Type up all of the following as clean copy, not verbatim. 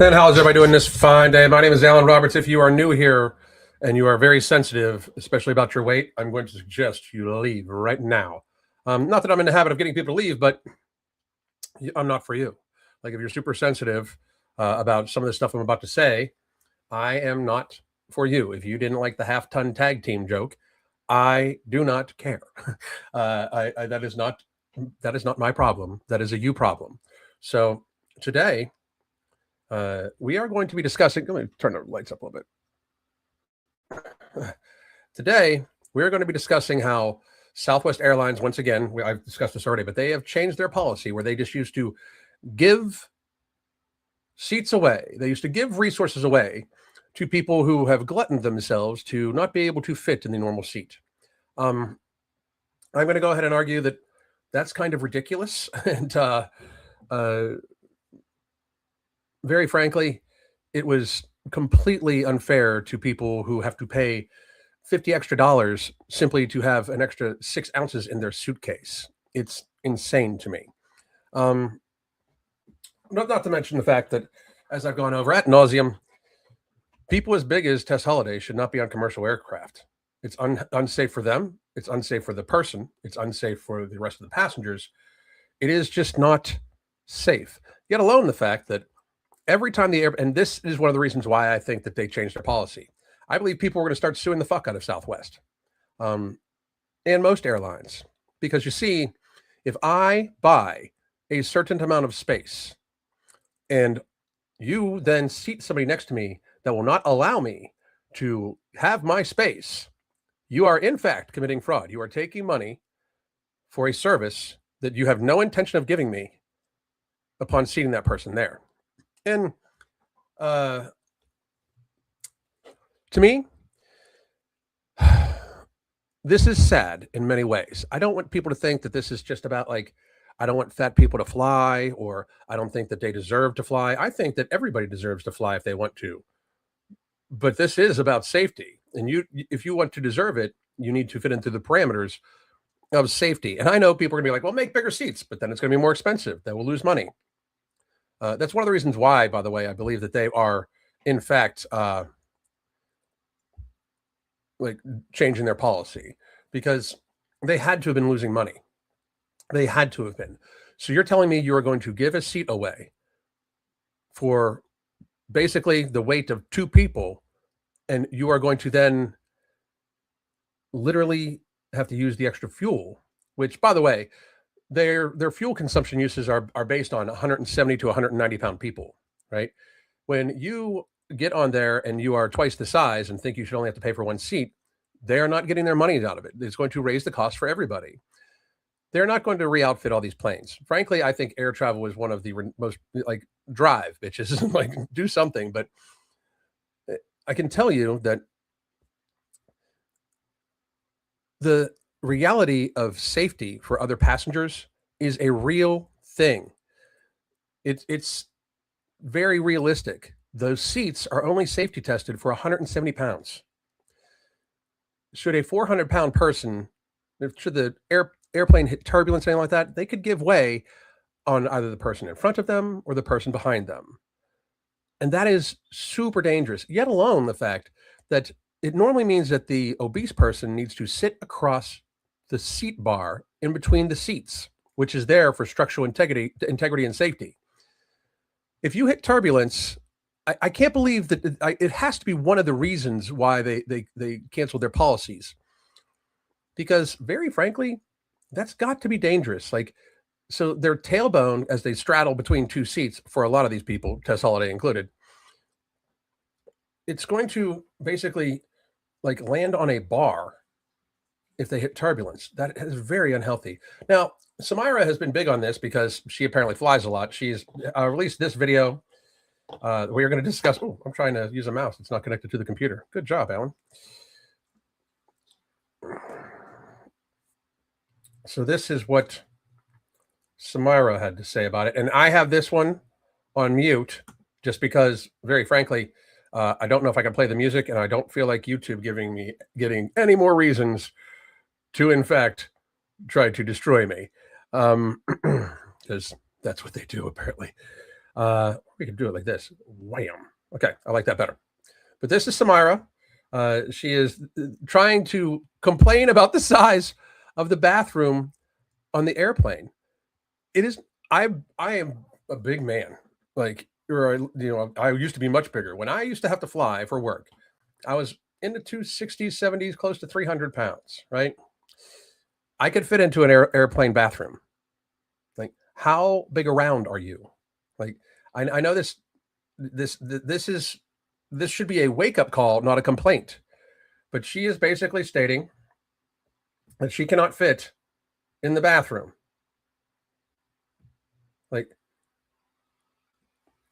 And how's everybody doing this fine day? My name is Alan Roberts. If you are new here and you are very sensitive, especially about your weight, I'm going to suggest you leave right now. Not that I'm in the habit of getting people to leave, but I'm not for you. Like if you're super sensitive about some of the stuff I'm about to say, I am not for you. If you didn't like the half-ton tag team joke, I do not care. That is not my problem. That is a you problem. So today, we are going to be discussing. Let me turn the lights up a little bit. Today, we're going to be discussing how Southwest Airlines, once again, I've discussed this already, but they have changed their policy where they just used to give seats away. They used to give resources away to people who have gluttoned themselves to not be able to fit in the normal seat. I'm going to go ahead and argue that that's kind of ridiculous. And very frankly, it was completely unfair to people who have to pay $50 extra simply to have an extra 6 ounces in their suitcase. It's insane to me. Not to mention the fact that, as I've gone over ad nauseum, people as big as Tess Holliday should not be on commercial aircraft. It's unsafe for them. It's unsafe for the person. It's unsafe for the rest of the passengers. It is just not safe. Yet alone the fact that every time and this is one of the reasons why I think that they changed their policy. I believe people were going to start suing the fuck out of Southwest and most airlines. Because you see, if I buy a certain amount of space and you then seat somebody next to me that will not allow me to have my space, you are in fact committing fraud. You are taking money for a service that you have no intention of giving me upon seating that person there. And to me, this is sad in many ways. I don't want people to think that this is just about like, I don't want fat people to fly, or I don't think that they deserve to fly. I think that everybody deserves to fly if they want to. But this is about safety. And if you want to deserve it, you need to fit into the parameters of safety. And I know people are going to be like, well, make bigger seats, but then it's going to be more expensive. Then we'll lose money. That's one of the reasons why, by the way, I believe that they are, in fact, like changing their policy, because they had to have been losing money. They had to have been. So you're telling me you are going to give a seat away for basically the weight of 2 people, and you are going to then literally have to use the extra fuel, which, by the way, their fuel consumption uses are based on 170 to 190 pound people, right? When you get on there and you are twice the size and think you should only have to pay for 1 seat, they are not getting their money out of it. It's going to raise the cost for everybody. They're not going to re-outfit all these planes. Frankly, I think air travel is one of the most, like, drive, bitches, like, do something. But I can tell you that the reality of safety for other passengers is a real thing. It's very realistic. Those seats are only safety tested for 170 pounds. Should a 400-pound person, should the airplane hit turbulence, anything like that, they could give way on either the person in front of them or the person behind them. And that is super dangerous, yet alone the fact that it normally means that the obese person needs to sit across the seat bar in between the seats, which is there for structural integrity and safety. If you hit turbulence, I can't believe that it has to be one of the reasons why they canceled their policies. Because very frankly, that's got to be dangerous. Like, so their tailbone, as they straddle between 2 seats, for a lot of these people, Tess Holliday included, it's going to basically like land on a bar if they hit turbulence. That is very unhealthy. Now, Samyra has been big on this because she apparently flies a lot. She's released this video. We are going to discuss. Oh, I'm trying to use a mouse. It's not connected to the computer. Good job, Alan. So this is what Samyra had to say about it. And I have this one on mute just because, very frankly, I don't know if I can play the music, and I don't feel like YouTube getting any more reasons to, in fact, try to destroy me, because that's what they do, apparently. We could do it like this. Wham. Okay, I like that better. But this is Samyra. She is trying to complain about the size of the bathroom on the airplane. It is. I am a big man. Like, I used to be much bigger. When I used to have to fly for work, I was in the 260s, 70s, close to 300 pounds, right? I could fit into an airplane bathroom. Like, how big around are you? Like, I know this should be a wake up call, not a complaint. But she is basically stating that she cannot fit in the bathroom. Like,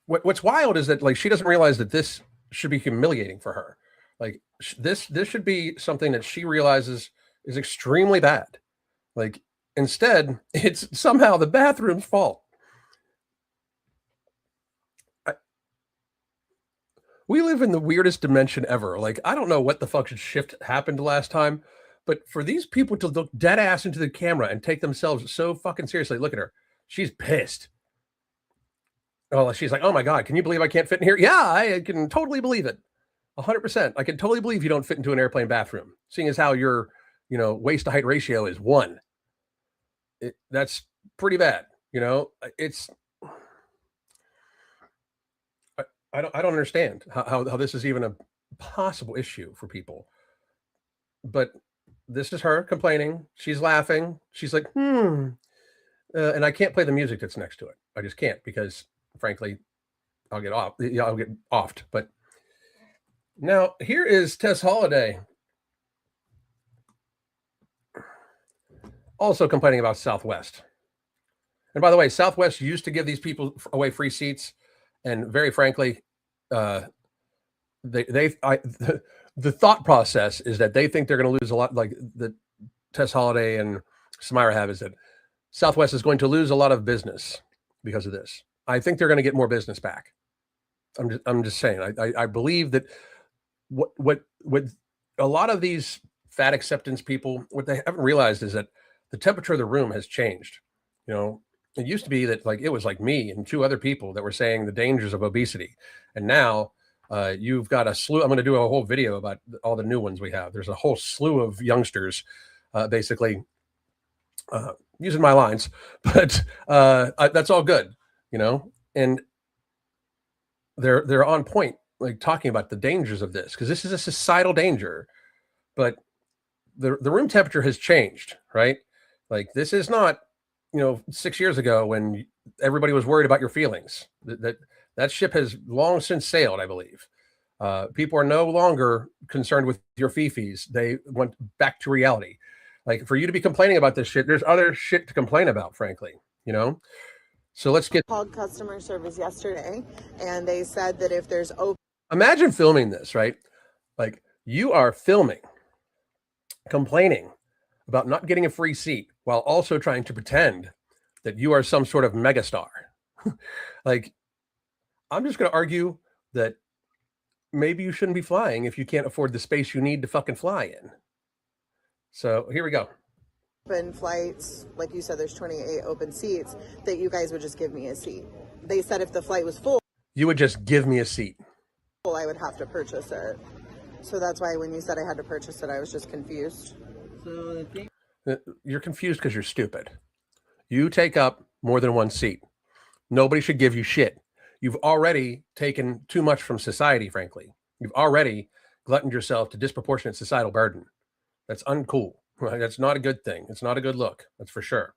what's wild is that, like, she doesn't realize that this should be humiliating for her. Like, this should be something that she realizes is extremely bad. Like, instead, it's somehow the bathroom's fault. We live in the weirdest dimension ever. Like, I don't know what the fuck shift happened last time, but for these people to look dead ass into the camera and take themselves so fucking seriously, look at her. She's pissed. Oh, she's like, oh my God, can you believe I can't fit in here? Yeah, I can totally believe it. 100%. I can totally believe you don't fit into an airplane bathroom, seeing as how your, waist to height ratio is 1. That's pretty bad. It's, I don't understand how this is even a possible issue for people. But this is her complaining. She's laughing. She's like, and I can't play the music that's next to it. I just can't because, frankly, I'll get off. Yeah, I'll get offed. But now here is Tess Holliday, also complaining about Southwest. And by the way, Southwest used to give these people away free seats, and very frankly, the thought process is that they think they're going to lose a lot. Like the Tess Holliday and Samyra have, is that Southwest is going to lose a lot of business because of this. I think they're going to get more business back. I'm just saying. I believe that what a lot of these fat acceptance people, what they haven't realized is that the temperature of the room has changed. It used to be that, like, it was like me and 2 other people that were saying the dangers of obesity, and now you've got a slew. I'm going to do a whole video about all the new ones we have. There's a whole slew of youngsters, basically using my lines, but that's all good, and they're on point, like talking about the dangers of this, because this is a societal danger. But the room temperature has changed, right? Like, this is not 6 years ago when everybody was worried about your feelings. That ship has long since sailed, I believe. People are no longer concerned with your fifis. They went back to reality. Like, for you to be complaining about this shit, there's other shit to complain about, frankly, So let's get... Called customer service yesterday, and they said that if there's open... Imagine filming this, right? Like, you are filming, complaining about not getting a free seat while also trying to pretend that you are some sort of megastar. Like, I'm just going to argue that maybe you shouldn't be flying if you can't afford the space you need to fucking fly in. So here we go. Open flights, like you said, there's 28 open seats, that you guys would just give me a seat. They said if the flight was full, you would just give me a seat. I would have to purchase it. So that's why when you said I had to purchase it, I was just confused. So you're confused because you're stupid. You take up more than 1 seat. Nobody should give you shit. You've already taken too much from society, frankly. You've already gluttoned yourself to disproportionate societal burden. That's uncool. Right? That's not a good thing. It's not a good look. That's for sure.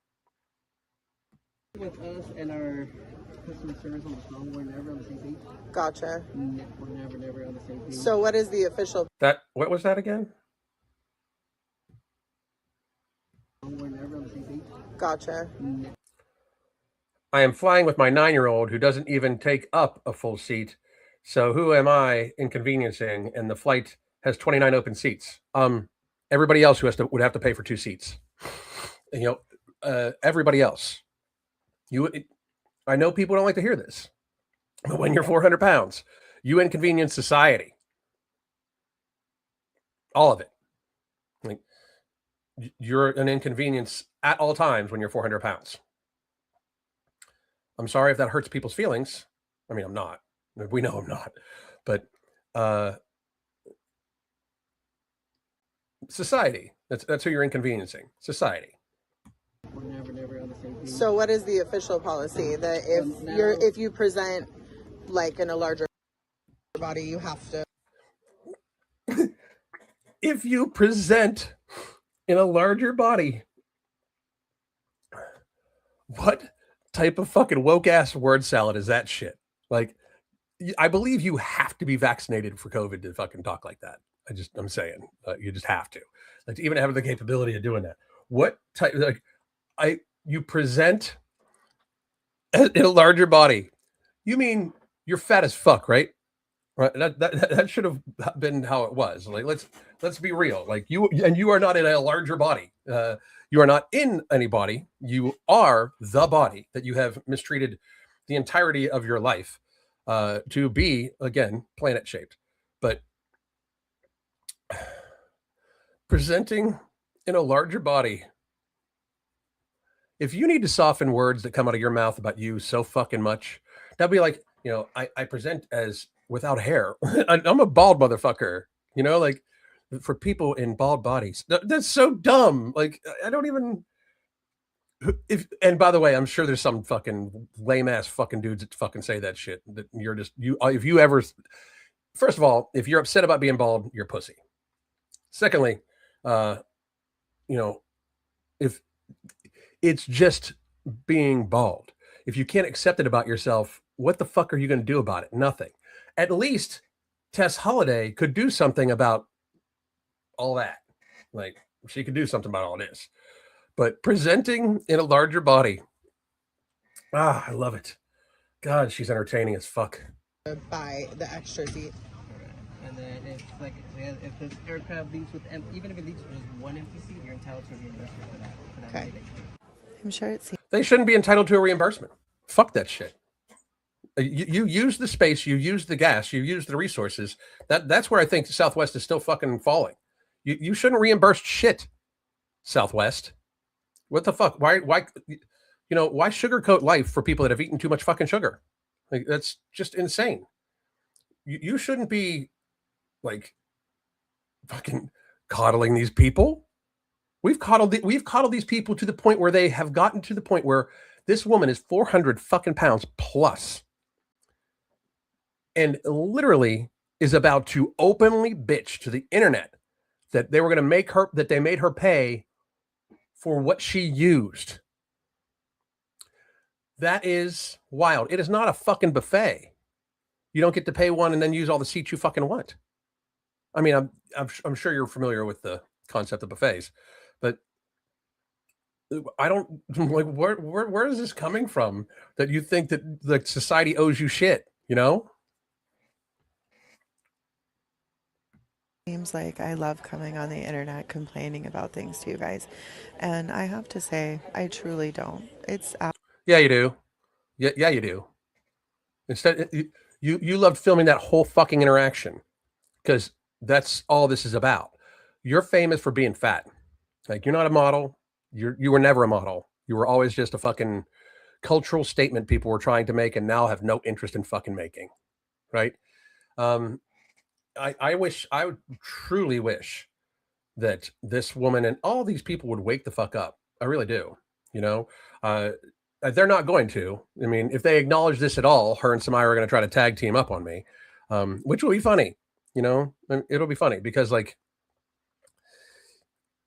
With us and our customer service on the phone, we're never on the same page. Gotcha. We're never on the same page. So what is the official... What was that again? We're never on the same page. Gotcha. I am flying with my 9-year-old who doesn't even take up a full seat. So who am I inconveniencing? And the flight has 29 open seats. Everybody else would have to pay for 2 seats. Everybody else. I know people don't like to hear this, but when you're 400 pounds, you inconvenience society. All of it. Like, you're an inconvenience at all times when you're 400 pounds. I'm sorry if that hurts people's feelings, I mean, I'm not. We know I'm not. But society. That's who you're inconveniencing. Society. We're never on the same page. So what is the official policy that if you present like in a larger body, you have to? If you present in a larger body, what type of fucking woke ass word salad is that shit? Like, I believe you have to be vaccinated for COVID to fucking talk like that. I'm saying, you just have to, like, to even have the capability of doing that. What type, like, you present in a larger body. You mean you're fat as fuck, right? Right. That should have been how it was. Like, let's be real. Like, you are not in a larger body. You are not in any body. You are the body that you have mistreated the entirety of your life to be, again, planet shaped. But presenting in a larger body, if you need to soften words that come out of your mouth about you so fucking much, that'd be like, I present as without hair. I'm a bald motherfucker, like, for people in bald bodies. That's so dumb. Like, I don't even. And by the way, I'm sure there's some fucking lame ass fucking dudes that fucking say that shit. That you're just if you ever. First of all, if you're upset about being bald, you're pussy. Secondly, if it's just being bald, if you can't accept it about yourself, what the fuck are you going to do about it? Nothing. At least Tess Holliday could do something about all that. Like, she could do something about all this. But presenting in a larger body, I love it. God, she's entertaining as fuck. Buy the extra seat. And then if this aircraft leaves with even if it leaves with just one empty seat, you're entitled to a reimbursement for that. Okay. I'm sure it's. They shouldn't be entitled to a reimbursement. Fuck that shit. You use the space, you use the gas, you use the resources. That's where I think Southwest is still fucking falling. You shouldn't reimburse shit, Southwest. What the fuck? Why sugarcoat life for people that have eaten too much fucking sugar? Like, that's just insane. You shouldn't be, like, fucking coddling these people. We've coddled these people to the point where they have gotten to the point where this woman is 400 fucking pounds plus, and literally is about to openly bitch to the internet that they made her pay for what she used. That is wild. It is not a fucking buffet. You don't get to pay one and then use all the seats you fucking want. I mean, I'm sure you're familiar with the concept of buffets, but I don't like where is this coming from that you think that like society owes you shit, Seems like I love coming on the internet complaining about things to you guys. And I have to say, I truly don't. It's Yeah, you do. Yeah, you do. Instead, you loved filming that whole fucking interaction because that's all this is about. You're famous for being fat. Like, you're not a model. You were never a model. You were always just a fucking cultural statement people were trying to make and now have no interest in fucking making. Right? I would truly wish that this woman and all these people would wake the fuck up. I really do. They're not going to. I mean, if they acknowledge this at all, her and Samyra are going to try to tag team up on me, which will be funny. It'll be funny because, like,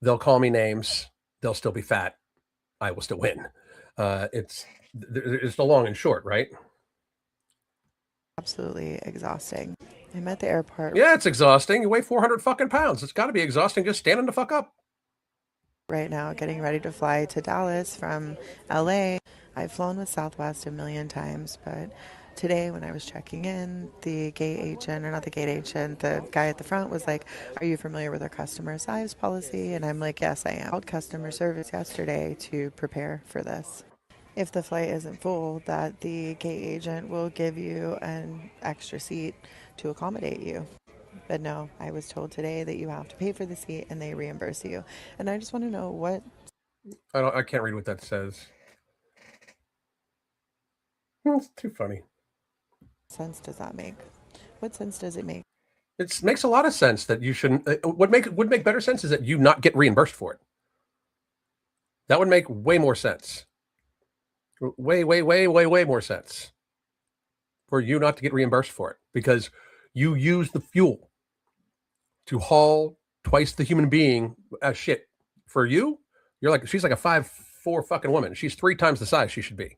they'll call me names. They'll still be fat. I will still win. It's the long and short, right? absolutely exhausting. I'm at the airport Yeah, it's exhausting. You weigh 400 fucking pounds. It's got to be exhausting just standing the fuck up. right now, getting ready to fly to Dallas from LA. I've flown with Southwest a million times, but today when I was checking in, the gate agent, or not the gate agent, the guy at the front was like, "Are you familiar with our customer size policy?" And I'm like, "Yes, I am." I called customer service yesterday to prepare for this. If the flight isn't full, that the gate agent will give you an extra seat to accommodate you. But no, I was told today that you have to pay for the seat and they reimburse you. And I just want to know what. I can't read what that says. It's too funny. sense does that make? What sense does it make? It makes a lot of sense that you shouldn't. Would make better sense is that you not get reimbursed for it. That would make way more sense. Way more sense for you not to get reimbursed for it because you use the fuel to haul twice the human being as shit. For you, she's like a 5'4" fucking woman. She's 3 times the size she should be.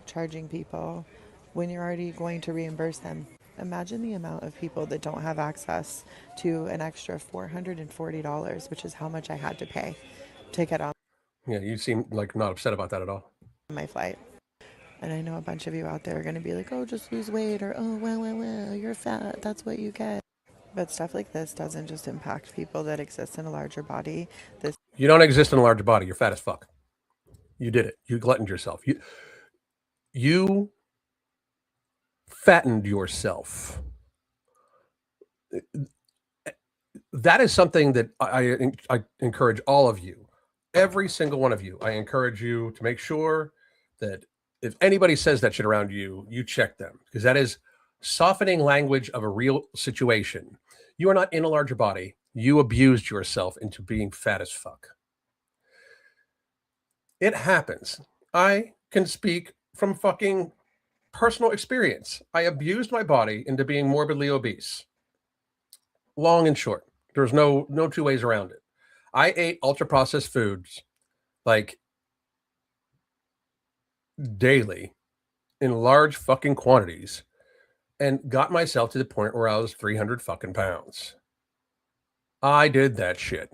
Charging people when you're already going to reimburse them. Imagine the amount of people that don't have access to an extra $440, which is how much I had to pay to get on Yeah, you seem like not upset about that at all. my flight. And I know a bunch of you out there are going to be like, oh, just lose weight, or oh, well, you're fat. That's what you get. But stuff like this doesn't just impact people that exist in a larger body. You don't exist in a larger body. You're fat as fuck. You did it. You gluttoned yourself. You fattened yourself. That is something that I encourage all of you, every single one of you. I encourage you to make sure that if anybody says that shit around you, you check them, because that is softening language of a real situation. You are not in a larger body. You abused yourself into being fat as fuck. It happens. I can speak from fucking personal experience. I abused my body into being morbidly obese. Long and short. There's no 2 ways around it. I ate ultra processed foods like daily in large fucking quantities and got myself to the point where I was 300 fucking pounds. I did that shit.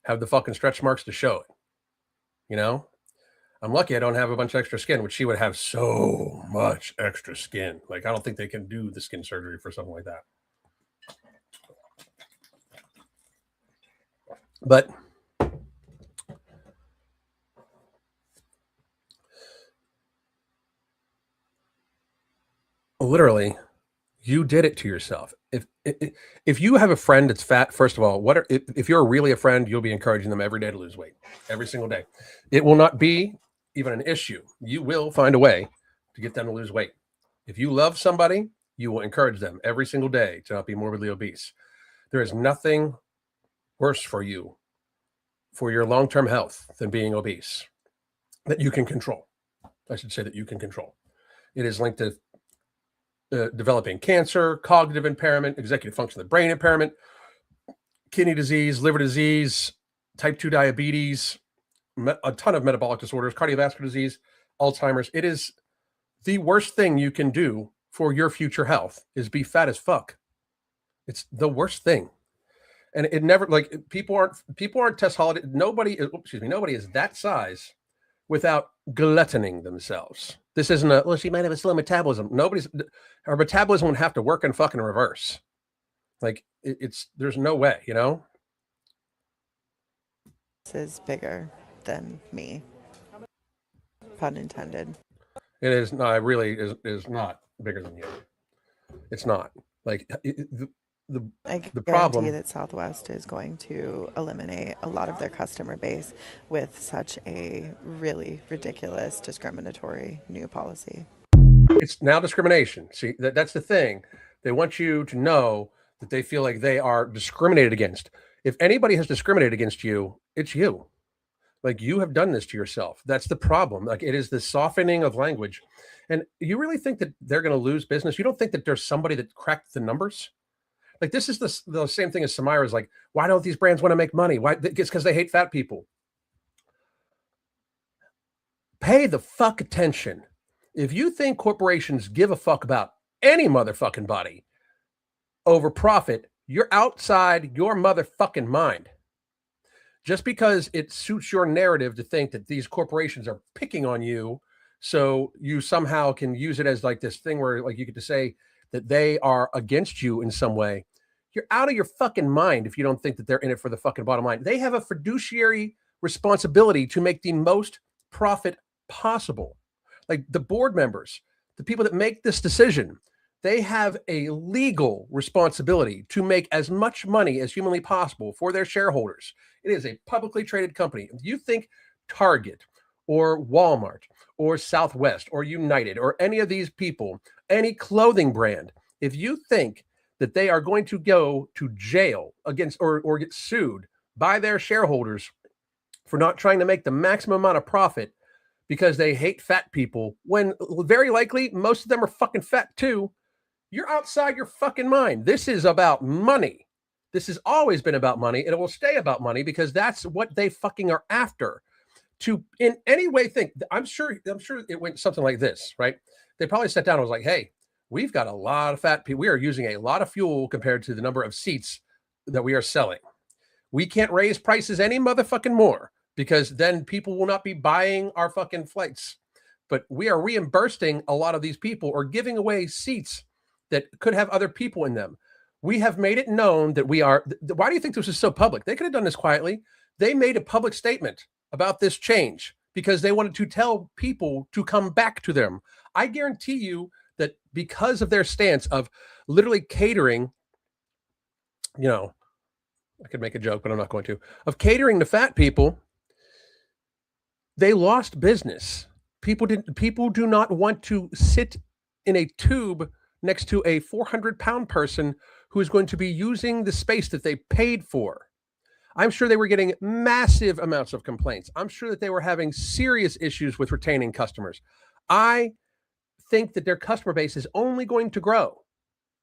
Have the fucking stretch marks to show it. You know? I'm lucky I don't have a bunch of extra skin, which she would have so much extra skin. Like, I don't think they can do the skin surgery for something like that. But literally, you did it to yourself. If you have a friend that's fat, first of all, if you're really a friend, you'll be encouraging them every day to lose weight, every single day. It will not be even an issue. You will find a way to get them to lose weight. If you love somebody, you will encourage them every single day to not be morbidly obese. There is nothing worse for you, for your long-term health, than being obese that you can control. I should say that you can control. It is linked to developing cancer, cognitive impairment, executive function of the brain impairment, kidney disease, liver disease, type 2 diabetes, a ton of metabolic disorders, cardiovascular disease, Alzheimer's. It is the worst thing you can do for your future health is be fat as fuck. It's the worst thing. And it never, like, people aren't Tess Holliday. Nobody is that size without gluttoning themselves. This isn't she might have a slow metabolism. Her metabolism would have to work in fucking reverse. Like, there's no way, you know? This is bigger than me. Pun intended. It is not, it really is not bigger than you. It's not. Like, I the problem guarantee that Southwest is going to eliminate a lot of their customer base with such a really ridiculous, discriminatory new policy. It's now discrimination. See, that's the thing. They want you to know that they feel like they are discriminated against. If anybody has discriminated against you, it's you. Like, you have done this to yourself. That's the problem. Like, it is the softening of language. And you really think that they're going to lose business? You don't think that there's somebody that cracked the numbers? Like, this is the same thing as Samyra is like, why don't these brands want to make money? Why? It's because they hate fat people. Pay the fuck attention. If you think corporations give a fuck about any motherfucking body over profit, you're outside your motherfucking mind. Just because it suits your narrative to think that these corporations are picking on you, so you somehow can use it as like this thing where, like, you get to say that they are against you in some way. You're out of your fucking mind if you don't think that they're in it for the fucking bottom line. They have a fiduciary responsibility to make the most profit possible. Like, the board members, the people that make this decision, they have a legal responsibility to make as much money as humanly possible for their shareholders. It is a publicly traded company. If you think Target or Walmart or Southwest or United or any of these people, any clothing brand, if you think that they are going to go to jail against or get sued by their shareholders for not trying to make the maximum amount of profit because they hate fat people, when very likely most of them are fucking fat too, you're outside your fucking mind. This is about money. This has always been about money, and it will stay about money because that's what they fucking are after. To in any way think, I'm sure it went something like this, right? They probably sat down and was like, hey, we've got a lot of fat people. We are using a lot of fuel compared to the number of seats that we are selling. We can't raise prices any motherfucking more because then people will not be buying our fucking flights. But we are reimbursing a lot of these people or giving away seats that could have other people in them. We have made it known that we are. Why do you think this is so public? They could have done this quietly. They made a public statement about this change because they wanted to tell people to come back to them. I guarantee you that because of their stance of literally catering, you know, I could make a joke, but I'm not going to, of catering to fat people, they lost business. People do not want to sit in a tube next to a 400-pound person who is going to be using the space that they paid for. I'm sure they were getting massive amounts of complaints. I'm sure that they were having serious issues with retaining customers. I think that their customer base is only going to grow.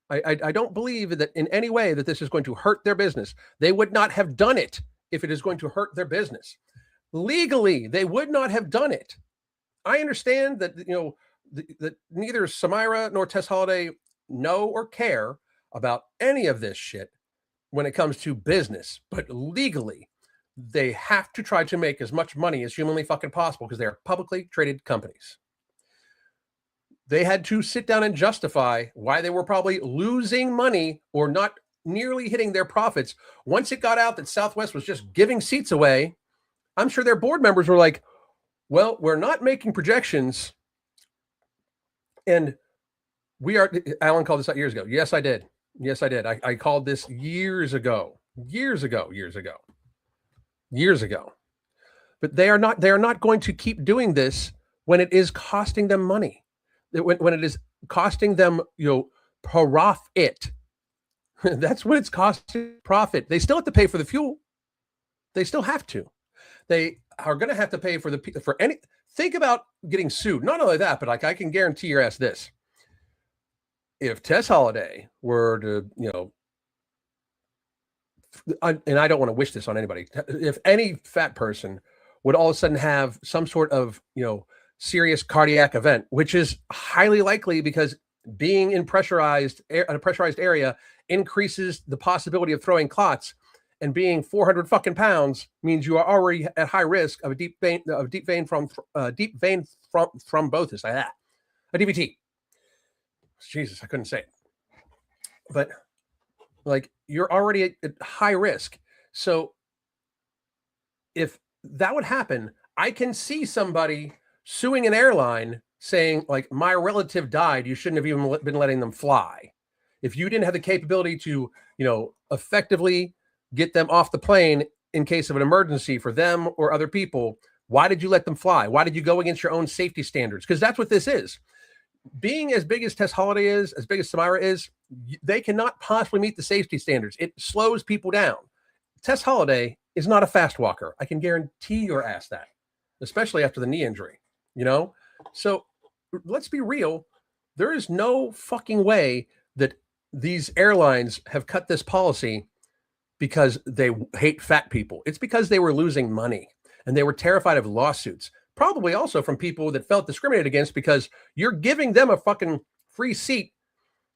I don't believe that in any way that this is going to hurt their business. They would not have done it if it is going to hurt their business. Legally, they would not have done it. I understand that, you know, that neither Samyra nor Tess Holliday know or care about any of this shit when it comes to business, but legally, they have to try to make as much money as humanly fucking possible because they are publicly traded companies. They had to sit down and justify why they were probably losing money or not nearly hitting their profits. Once it got out that Southwest was just giving seats away, I'm sure their board members were like, well, we're not making projections. And we are, Alan called this out years ago. Yes, I did. Yes, I did. I called this years ago. But they are not going to keep doing this when it is costing them money. When it is costing them, you know, profit. That's what it's costing, profit. They still have to pay for the fuel. They still have to. They are going to have to pay for any. Think about getting sued. Not only that, but like I can guarantee your ass this: if Tess Holliday were to, you know, and I don't want to wish this on anybody, if any fat person would all of a sudden have some sort of, you know, serious cardiac event, which is highly likely because being in a pressurized area increases the possibility of throwing clots, and being 400 fucking pounds means you are already at high risk of a deep vein thrombosis, like that, a DVT. Jesus, I couldn't say it, but like you're already at high risk. So if that would happen, I can see somebody suing an airline saying like, my relative died, you shouldn't have even been letting them fly. If you didn't have the capability to, you know, effectively get them off the plane in case of an emergency for them or other people, why did you let them fly? Why did you go against your own safety standards? Because that's what this is. Being as big as Tess Holliday is, as big as Samyra is, they cannot possibly meet the safety standards. It slows people down. Tess Holliday is not a fast walker. I can guarantee your ass that, especially after the knee injury, you know? So let's be real. There is no fucking way that these airlines have cut this policy because they hate fat people. It's because they were losing money and they were terrified of lawsuits. Probably also from people that felt discriminated against because you're giving them a fucking free seat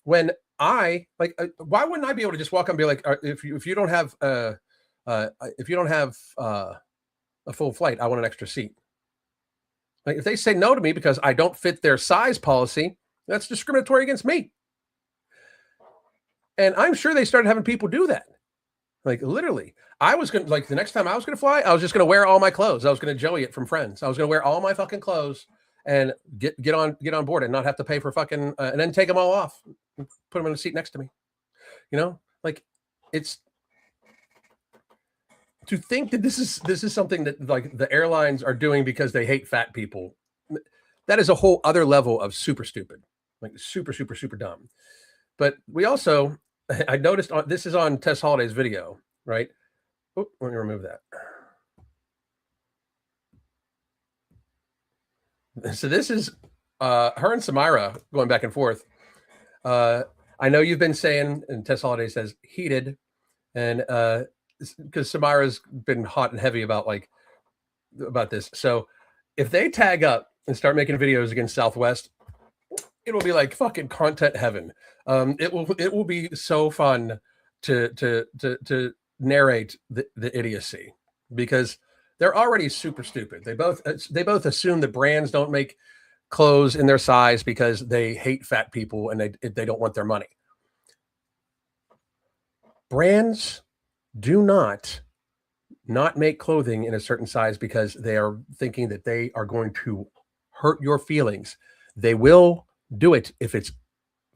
when why wouldn't I be able to just walk up and be like, if you don't have a full flight, I want an extra seat. Like if they say no to me because I don't fit their size policy, that's discriminatory against me. And I'm sure they started having people do that. Like literally, I was going to, like the next time I was going to fly, I was just going to wear all my clothes. I was going to Joey it from Friends. I was going to wear all my fucking clothes and get on board and not have to pay for fucking, and then take them all off, put them in a seat next to me. You know, like it's to think that this is something that like the airlines are doing because they hate fat people, that is a whole other level of super stupid, like super dumb. But we also, I noticed this is on Tess Holliday's video, right? Oh, let me remove that. So this is her and Samyra going back and forth. I know you've been saying, and Tess Holliday says heated, and because Samyra's been hot and heavy about this. So if they tag up and start making videos against Southwest, it'll be like fucking content heaven. It will be so fun to narrate the idiocy, because they're already super stupid. They both assume that brands don't make clothes in their size because they hate fat people and they don't want their money. Brands do not make clothing in a certain size because they are thinking that they are going to hurt your feelings. They will do it if it's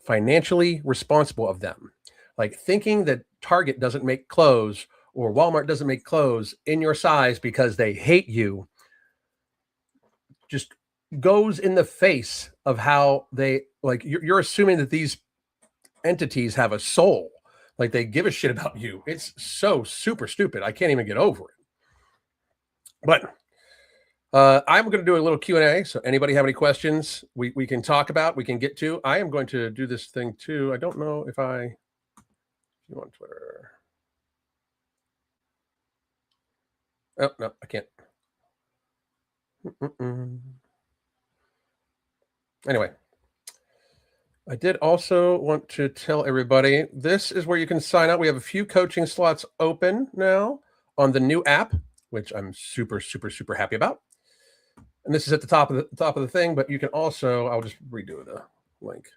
financially responsible of them. Like thinking that Target doesn't make clothes or Walmart doesn't make clothes in your size because they hate you just goes in the face of how they, like, you're assuming that these entities have a soul, like they give a shit about you. It's so super stupid. I can't even get over it. But I'm going to do a little Q&A. So anybody have any questions we can talk about, we can get to. I am going to do this thing too. I don't know if you on Twitter. Oh, no, I can't. Anyway, I did also want to tell everybody, this is where you can sign up. We have a few coaching slots open now on the new app, which I'm super happy about. And this is at the top of the thing, but you can also, I'll just redo the link.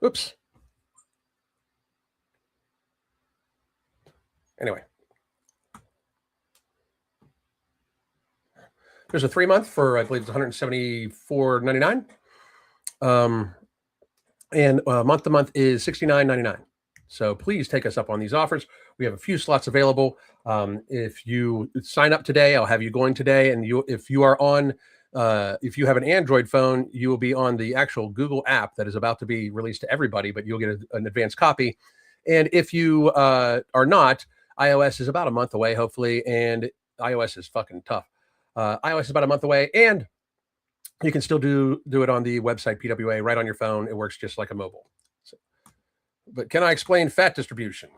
Oops. Anyway. There's a 3-month for, I believe it's $174.99. And month to month is $69.99. So please take us up on these offers. We have a few slots available. If you sign up today, I'll have you going today. And if you are on, if you have an Android phone, you will be on the actual Google app that is about to be released to everybody, but you'll get an advanced copy. And if you are not, iOS is about a month away, hopefully. And iOS is fucking tough. iOS is about a month away, and you can still do it on the website PWA right on your phone. It works just like a mobile. So, but can I explain fat distribution?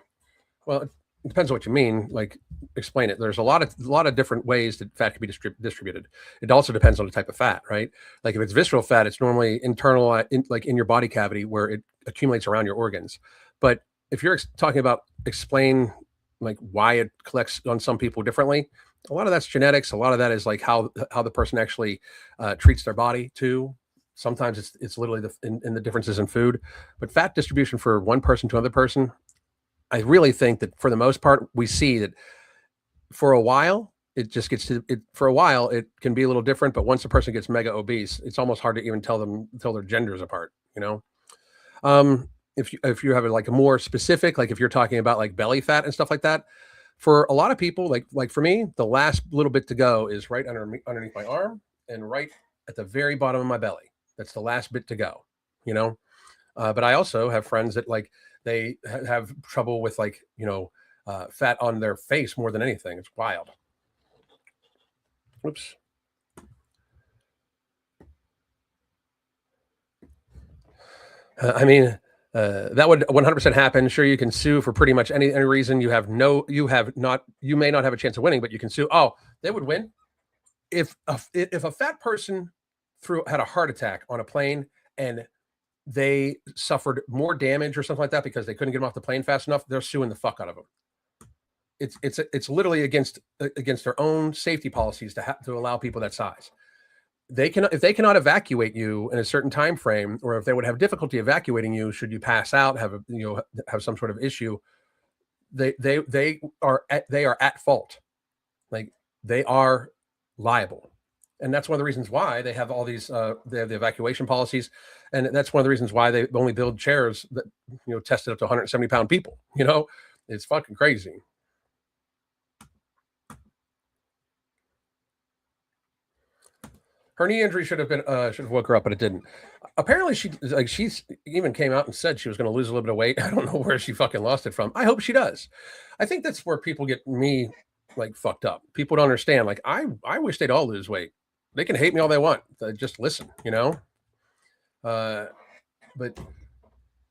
Well, it depends on what you mean. Like, explain it. There's a lot of different ways that fat can be distributed. It also depends on the type of fat, right? Like if it's visceral fat, it's normally internal, like in your body cavity where it accumulates around your organs. But if you're talking about explain like why it collects on some people differently, a lot of that's genetics. A lot of that is like how the person actually treats their body too. Sometimes it's literally in the differences in food. But fat distribution for one person to another person, I really think that for the most part, we see that for a while, it just gets to it. For a while, it can be a little different. But once a person gets mega obese, it's almost hard to even tell their genders apart, you know? If you have like a more specific, like if you're talking about like belly fat and stuff like that, for a lot of people, like for me, the last little bit to go is right underneath my arm and right at the very bottom of my belly. That's the last bit to go, you know? But I also have friends that like, they have trouble with like, you know, fat on their face more than anything. It's wild. Oops. I mean, that would 100% happen. Sure, you can sue for pretty much any reason. You may not have a chance of winning, but you can sue. Oh, they would win if a fat person had a heart attack on a plane and they suffered more damage or something like that because they couldn't get them off the plane fast enough. They're suing the fuck out of them. It's literally against their own safety policies to allow people that size. If they cannot evacuate you in a certain time frame, or if they would have difficulty evacuating you should you pass out, have some sort of issue, they are at fault. Like they are liable. And that's one of the reasons why they have all these, they have the evacuation policies. And that's one of the reasons why they only build chairs that, tested up to 170-pound people. It's fucking crazy. Her knee injury should have woke her up, but it didn't. Apparently, she's even came out and said she was going to lose a little bit of weight. I don't know where she fucking lost it from. I hope she does. I think that's where people get me fucked up. People don't understand. I wish they'd all lose weight. They can hate me all they want. Just listen, But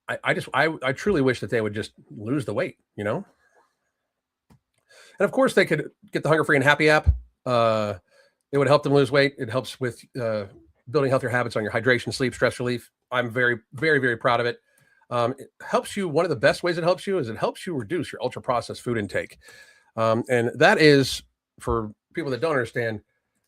I truly wish that they would just lose the weight, And of course, they could get the Hunger Free and Happy app. It would help them lose weight. It helps with building healthier habits on your hydration, sleep, stress relief. I'm very, very, very proud of it. It helps you. One of the best ways it helps you is it helps you reduce your ultra processed food intake. And that is, for people that don't understand,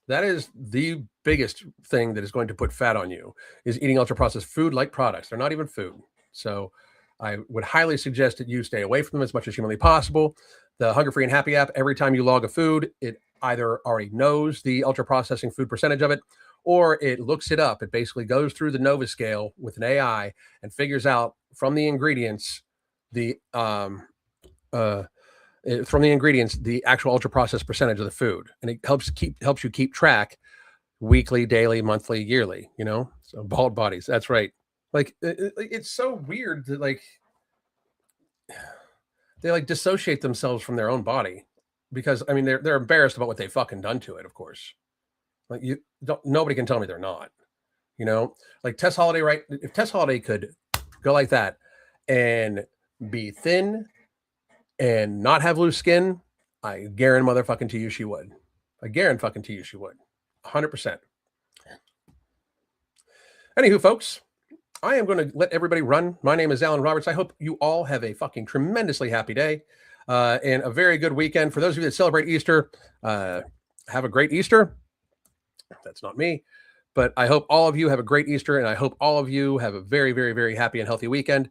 that is the biggest thing that is going to put fat on you, is eating ultra processed food like products. They're not even food. So I would highly suggest that you stay away from them as much as humanly possible. The Hunger Free and Happy app, every time you log a food, it either already knows the ultra processing food percentage of it, or it looks it up. It basically goes through the Nova scale with an AI and figures out from the ingredients the actual ultra processed percentage of the food, and it helps you keep track weekly, daily, monthly, yearly. So bald bodies. That's right. It's so weird that they dissociate themselves from their own body, because they're embarrassed about what they've fucking done to it. Of course, nobody can tell me they're not. Tess Holliday, right? If Tess Holliday could go like that and be thin and not have loose skin, I guarantee motherfucking to you she would. I guarantee fucking to you she would. 100%. Anywho, folks, I am going to let everybody run. My name is Alan Roberts. I hope you all have a fucking tremendously happy day and a very good weekend. For those of you that celebrate Easter, have a great Easter. That's not me. But I hope all of you have a great Easter, and I hope all of you have a very, very, very happy and healthy weekend.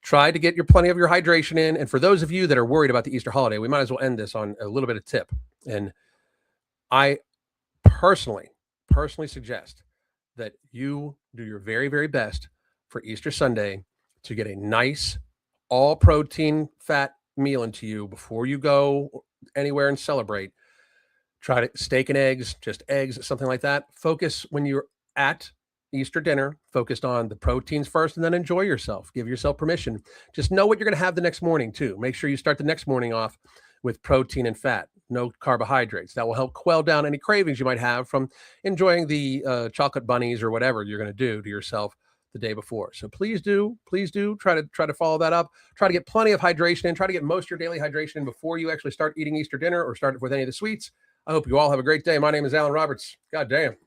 Try to get plenty of your hydration in. And for those of you that are worried about the Easter holiday, we might as well end this on a little bit of tip. And I personally suggest that you do your very, very best for Easter Sunday to get a nice all protein fat meal into you before you go anywhere and celebrate. Try to steak and eggs, just eggs, something like that. Focus when you're at Easter dinner, focused on the proteins first, and then enjoy yourself. Give yourself permission. Just know what you're going to have the next morning too. Make sure you start the next morning off with protein and fat, no carbohydrates. That will help quell down any cravings you might have from enjoying the chocolate bunnies or whatever you're going to do to yourself the day before. So please do try to follow that up. Try to get plenty of hydration in. Try to get most of your daily hydration in before you actually start eating Easter dinner or start with any of the sweets. I hope you all have a great day. My name is Alan Roberts. God damn.